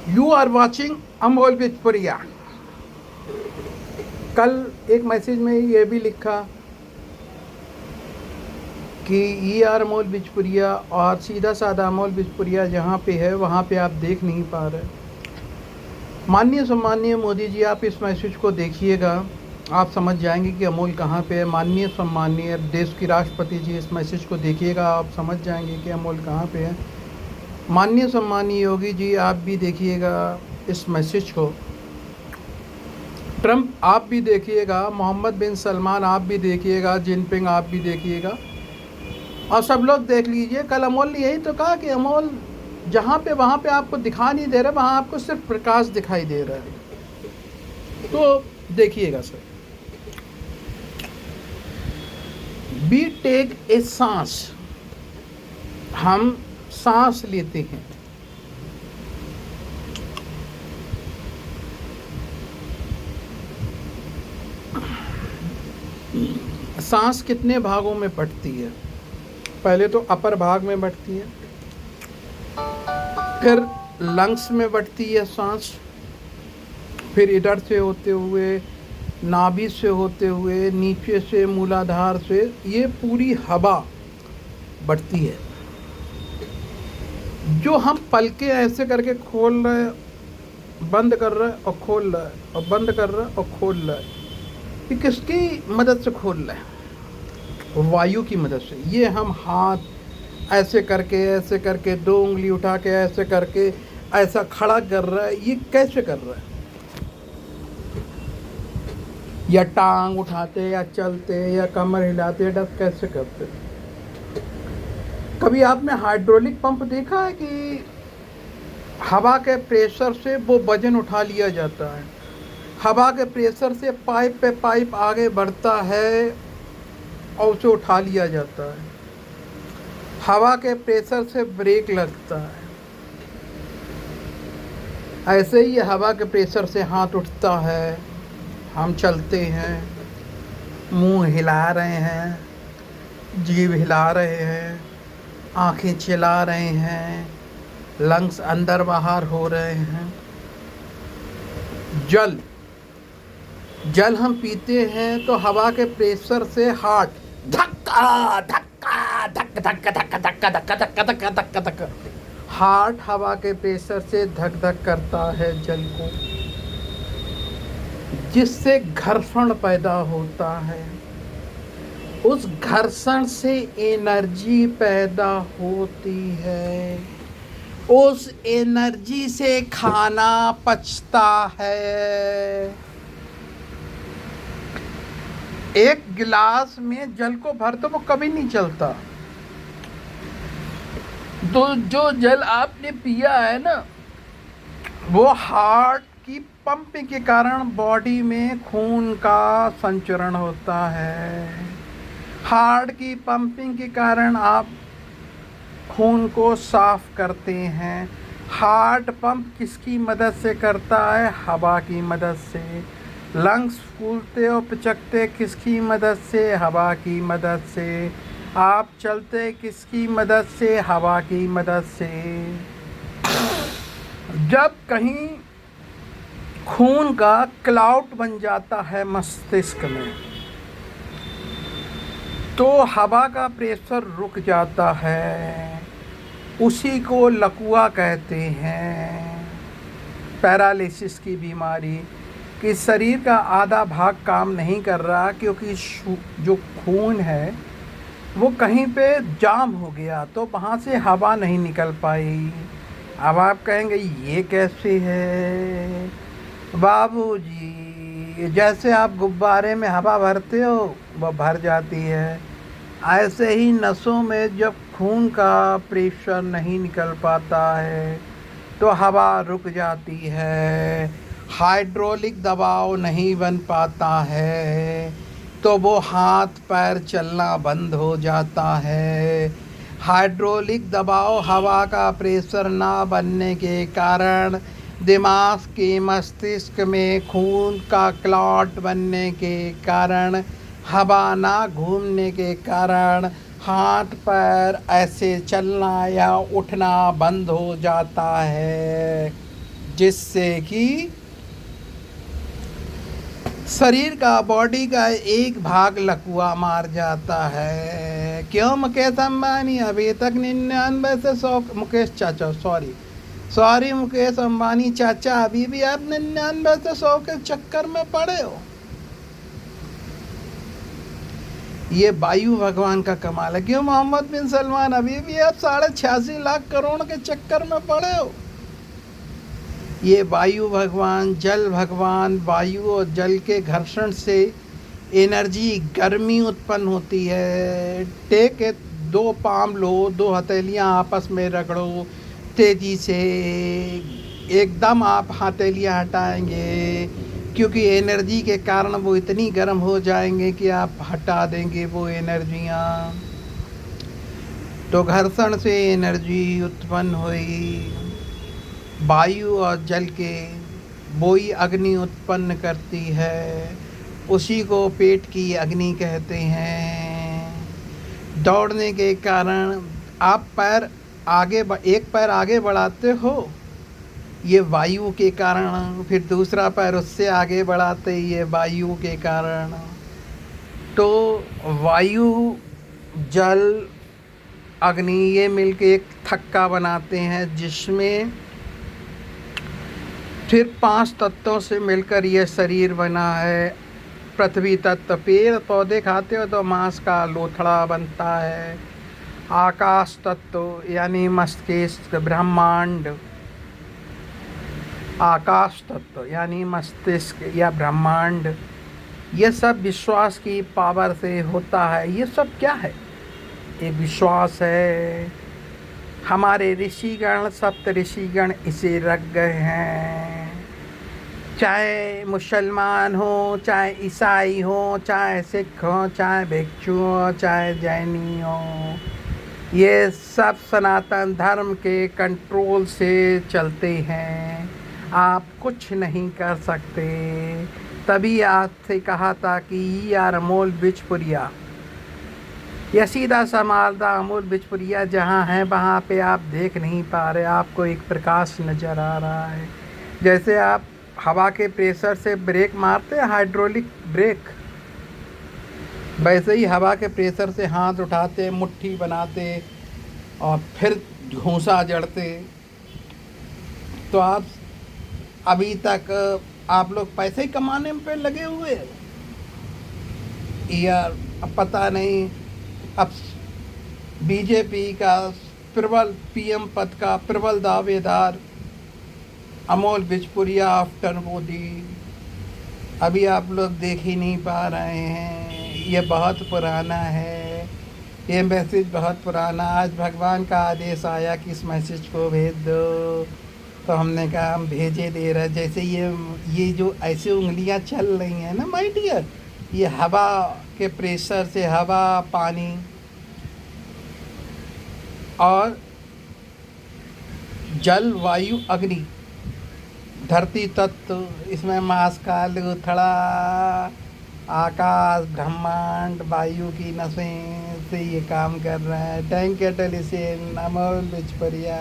You are watching Amol Bichpuriya. कल एक message में ये भी लिखा कि ई आर अमोल बिचपुरिया और सीधा साधा अमोल बिचपुरिया जहाँ पे है वहाँ पे आप देख नहीं पा रहे। माननीय सम्माननीय मोदी जी, आप इस मैसेज को देखिएगा, आप समझ जाएंगे कि अमोल कहाँ पे है। माननीय सम्माननीय देश की राष्ट्रपति जी, इस मैसेज को देखिएगा, आप समझ जाएंगे कि अमोल कहाँ पे है। माननीय सम्माननीय योगी जी, आप भी देखिएगा इस मैसेज को। ट्रंप आप भी देखिएगा, मोहम्मद बिन सलमान आप भी देखिएगा, जिनपिंग आप भी देखिएगा, और सब लोग देख लीजिए। कल अमोल ने यही तो कहा कि अमोल जहाँ पे वहाँ पे आपको दिखा नहीं दे रहा, वहाँ आपको सिर्फ प्रकाश दिखाई दे रहा है। तो देखिएगा सर, बी टेक ए सांस, हम सांस लेते हैं। सांस कितने भागों में बंटती है? पहले तो अपर भाग में बंटती है, फिर लंग्स में बंटती है सांस, फिर इधर से होते हुए नाभि से होते हुए नीचे से मूलाधार से ये पूरी हवा बढ़ती है। जो हम पलके ऐसे करके खोल रहे हैं, बंद कर रहे हैं और खोल रहे हैं, और बंद कर रहे हैं और खोल रहे हैं, ये किसकी मदद से खोल रहे हैं? वायु की मदद से। ये हम हाथ ऐसे करके 2 उंगली उठा के ऐसे करके ऐसा खड़ा कर रहा है, ये कैसे कर रहा है? या टांग उठाते या चलते या कमर हिलाते, डब कैसे करते? कभी आपने हाइड्रोलिक पंप देखा है कि हवा के प्रेशर से वो वजन उठा लिया जाता है? हवा के प्रेशर से पाइप पे पाइप आगे बढ़ता है और उसे उठा लिया जाता है। हवा के प्रेशर से ब्रेक लगता है। ऐसे ही हवा के प्रेशर से हाथ उठता है, हम चलते हैं, मुंह हिला रहे हैं, जीभ हिला रहे हैं, आंखें चिल्ला रहे हैं, लंग्स अंदर बाहर हो रहे हैं। जल हम पीते हैं तो हवा के प्रेशर से हार्ट धक्का धक्का धक धक धक धक्का धक्का धक्का धक्का धक्का धक्का, हार्ट हवा के प्रेशर से धक धक करता है जल को, जिससे घर्षण पैदा होता है। उस घर्षण से एनर्जी पैदा होती है, उस एनर्जी से खाना पचता है। एक गिलास में जल को भर तो वो कभी नहीं चलता। तो जो जल आपने पिया है ना, वो हार्ट की पंपिंग के कारण बॉडी में खून का संचरण होता है। हार्ट की पंपिंग के कारण आप खून को साफ करते हैं। हार्ट पंप किसकी मदद से करता है? हवा की मदद से। लंग्स फूलते और पिचकते किसकी मदद से? हवा की मदद से। आप चलते किसकी मदद से? हवा की मदद से। जब कहीं खून का क्लाउड बन जाता है मस्तिष्क में, तो हवा का प्रेशर रुक जाता है, उसी को लकवा कहते हैं। पैरालिसिस की बीमारी कि शरीर का आधा भाग काम नहीं कर रहा क्योंकि जो खून है वो कहीं पे जाम हो गया, तो वहाँ से हवा नहीं निकल पाई। अब आप कहेंगे ये कैसे है बाबूजी? जैसे आप गुब्बारे में हवा भरते हो वह भर जाती है, ऐसे ही नसों में जब खून का प्रेशर नहीं निकल पाता है तो हवा रुक जाती है, हाइड्रोलिक दबाव नहीं बन पाता है, तो वो हाथ पैर चलना बंद हो जाता है। हाइड्रोलिक दबाव हवा का प्रेशर ना बनने के कारण, दिमाग के मस्तिष्क में खून का क्लॉट बनने के कारण, हवा ना घूमने के कारण हाथ पैर ऐसे चलना या उठना बंद हो जाता है। जिससे कि शरीर का, बॉडी का एक भाग लकवा मार जाता है। क्यों मुकेश अंबानी अभी तक 99 से 100, मुकेश चाचा सॉरी मुकेश अंबानी चाचा, अभी भी आप 99 से 100 के चक्कर में पड़े हो। ये वायु भगवान का कमाल है। क्यों मोहम्मद बिन सलमान अभी भी आप 86.5 लाख करोड़ के चक्कर में पड़े हो। ये वायु भगवान, जल भगवान, वायु और जल के घर्षण से एनर्जी, गर्मी उत्पन्न होती है। टेक इट, 2 पाम लो, 2 हथेलियाँ आपस में रगड़ो तेजी से, एकदम आप हथेलियाँ हटाएंगे, क्योंकि एनर्जी के कारण वो इतनी गर्म हो जाएंगे कि आप हटा देंगे वो एनर्जियाँ। तो घर्षण से एनर्जी उत्पन्न हुई, वायु और जल के वही अग्नि उत्पन्न करती है, उसी को पेट की अग्नि कहते हैं। दौड़ने के कारण आप एक पैर आगे बढ़ाते हो, ये वायु के कारण, फिर दूसरा पैर उससे आगे बढ़ाते, ये वायु के कारण। तो वायु, जल, अग्नि ये मिलके एक थक्का बनाते हैं, जिसमें फिर 5 तत्वों से मिलकर ये शरीर बना है। पृथ्वी तत्व, पेड़ पौधे खाते हो तो मांस का लोथड़ा बनता है। आकाश तत्व यानी मस्तिष्क, ब्रह्मांड, आकाश तत्व यानी मस्तिष्क या ब्रह्मांड, ये सब विश्वास की पावर से होता है। ये सब क्या है? ये विश्वास है। हमारे ऋषिगण, सप्त ऋषिगण इसे रख गए हैं। चाहे मुसलमान हो, चाहे ईसाई हो, चाहे सिख हो, चाहे भिक्षु हो, चाहे जैनी हो, ये सब सनातन धर्म के कंट्रोल से चलते हैं। आप कुछ नहीं कर सकते। तभी आपसे कहा था कि यार अमोल बिचपुरिया, यह सीधा सा मालदा अमोल बिचपुरिया जहाँ है वहाँ पे आप देख नहीं पा रहे, आपको एक प्रकाश नज़र आ रहा है। जैसे आप हवा के प्रेशर से ब्रेक मारते हैं, हाइड्रोलिक ब्रेक, वैसे ही हवा के प्रेशर से हाथ उठाते, मुट्ठी बनाते और फिर घूंसा जड़ते। तो आप अभी तक आप लोग पैसे ही कमाने पे लगे हुए यार। अब पता नहीं, अब बीजेपी का प्रबल पीएम पद का प्रबल दावेदार अमोल बिचपुरिया आफ्टर मोदी, अभी आप लोग देख ही नहीं पा रहे हैं। ये बहुत पुराना है, ये मैसेज बहुत पुराना। आज भगवान का आदेश आया कि इस मैसेज को भेज दो, तो हमने कहा हम भेजे दे रहे। जैसे ये जो ऐसे उंगलियां चल रही हैं ना माय डियर, ये हवा के प्रेशर से, हवा, पानी और जल, वायु, अग्नि, धरती तत्व, इसमें मांस का लोथड़ा, आकाश, ब्रह्मांड, वायु की नसें से ये काम कर रहा है। Thank you Telecine Amol Bichpuria.